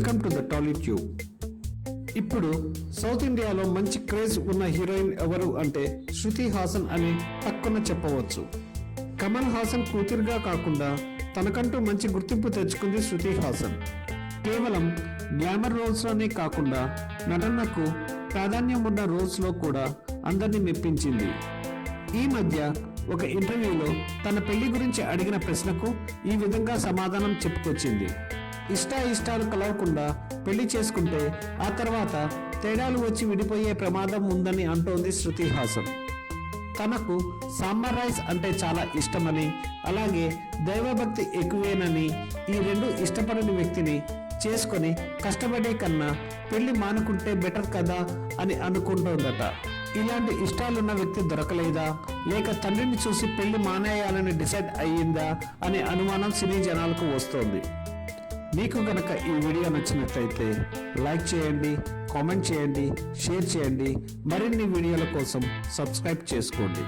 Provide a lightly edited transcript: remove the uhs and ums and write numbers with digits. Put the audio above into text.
Welcome to the టాలీట్యూబ్. ఇప్పుడు south ఇండియాలో మంచి క్రేజ్ ఉన్న హీరోయిన్ ఎవరు అంటే శృతి హాసన్ అని తక్కువ చెప్పవచ్చు. కమల్ హాసన్ కూతురుగా కాకుండా తనకంటూ మంచి గుర్తింపు తెచ్చుకుంది శృతి హాసన్. కేవలం గ్లామర్ రోల్స్లోనే కాకుండా నటనకు ప్రాధాన్యం ఉన్న రోల్స్లో కూడా అందరినీ మెప్పించింది. ఈ మధ్య ఒక ఇంటర్వ్యూలో తన పెళ్లి గురించి అడిగిన ప్రశ్నకు ఈ విధంగా సమాధానం చెప్పుకొచ్చింది. ఇష్టాలు కలవకుండా పెళ్లి చేసుకుంటే ఆ తర్వాత తేడాలు వచ్చి విడిపోయే ప్రమాదం ఉందని అంటోంది శృతి హాసన్. తనకు సాంబార్ రైస్ అంటే చాలా ఇష్టమని, అలాగే దైవభక్తి ఎక్కువేనని, ఈ రెండు ఇష్టపడని వ్యక్తిని చేసుకొని కష్టపడే కన్నా పెళ్లి మానుకుంటే బెటర్ కదా అని అనుకుంటోందట. ఇలాంటి ఇష్టాలున్న వ్యక్తి దొరకలేదా, లేక తండ్రిని చూసి పెళ్లి మానేయాలని డిసైడ్ అయ్యిందా అనే అనుమానం సినీ జనాలకు వస్తోంది. మీకు గనక ఈ వీడియో నచ్చినట్లయితే లైక్ చేయండి, కామెంట్ చేయండి, షేర్ చేయండి. మరిన్ని వీడియోల కోసం సబ్స్క్రైబ్ చేసుకోండి.